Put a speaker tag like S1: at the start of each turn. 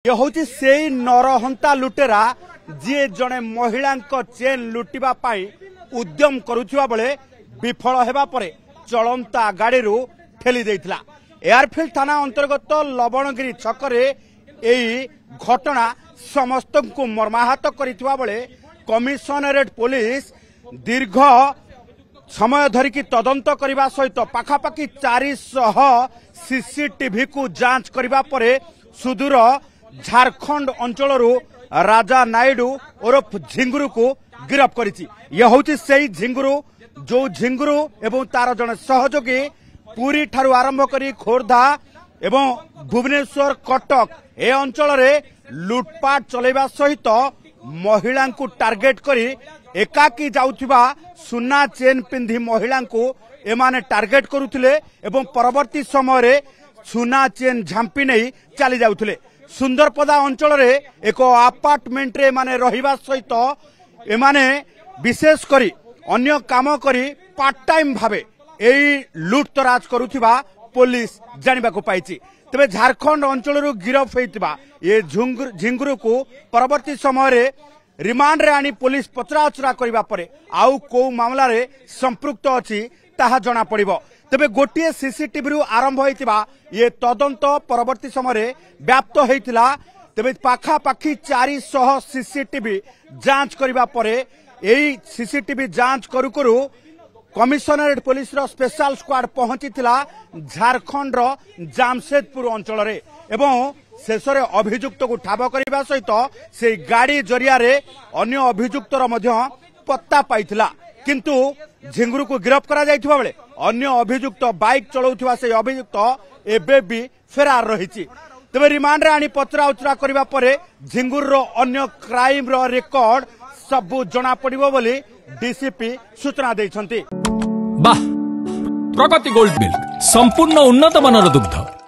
S1: ये हूँ से नरहंता लुटेरा जी जड़े महिला चेन लुटिबा पाई उद्यम करुवा बेले विफल हेबा परे चलंता गाड़ी ठेली देइथिला। एयरफील्ड थाना अंतर्गत लवणगिरी छकरे एई घटना समस्त को मर्माहत करिथिबा बेले कमिशनरेट पुलिस दीर्घ समय धरिकी तदंत करने सहित पाखापाखि 400 सीसीटीवी को जांच करने परे सुदूर झारखंड अंचल राजा नायडू ओरफ झिंगुरु को गिरफ्त करिछि। यह होछि सेही झिंगुरु जो झिंगुरु एवं तार जने सहयोगी पुरी ठारू आरंभ करी खोर्धा एवं भुवनेश्वर कटक ए अंचल रे लुटपाट चलेबा सहित महिला को टार्गेट करी एकाकी जाउथिबा सुना चेन पिंधी महिला को एमाने टार्गेट करुथिले एवं परवर्ती समय रे सुना चेन झांपी नहीं चली जाउथिले। सुंदरपदा अंचल रे एक अपार्टमेंट रे माने रहिबा सहित एमाने विशेष करी अन्य काम करी पार्ट टाइम भावे एई लुटतराज करुथिबा पुलिस जानिबा को पाइछि। तबे झारखंड अंचल गिरफ होइतिबा ये झिंगुरु को परवर्ती समय रे रिमांड रे आनी पुलिस पचराउचरा करिबा परे आउ को मामला रे संपृक्त अछि ताहा जणा पड़िबो। तबे गोटे सीसीटीवी रु आरंभ होइतिबा ये तदंत परवर्ती समय रे व्याप्त होइतिला। तबे पाखापाखि 400 सीसीटीवी जांच करिबा परे एई सीसीटीवी जांच करू करू कमिशनरेट पुलिस रो स्पेशल स्क्वाड पहुंचीथिला झारखंड रो जामशेदपुर अंचल रे एवं शेषरे अभियुक्त को ठाब करने सहित से गाड़ी जरिया रे अन्य अभियुक्तर मध्य पत्ता पाइथिला। किंतु झिंगुरु को गिरफ्त करा जाइथिबा बेले अन्य अभियुक्त बाइक चलाउथिबा से अभियुक्त एबे भी फेरार रहिछि। तबे रिमांड रे आनी पचराउचरा करबा परे झिंगुरु रो अन्य क्राइम रो रेकर्ड सब जणा पड़िबो बोली डीसीपी सूचना दैछन्ति।
S2: प्रगति गोल्ड मिल्क संपूर्ण उन्नत मानर दुग्ध।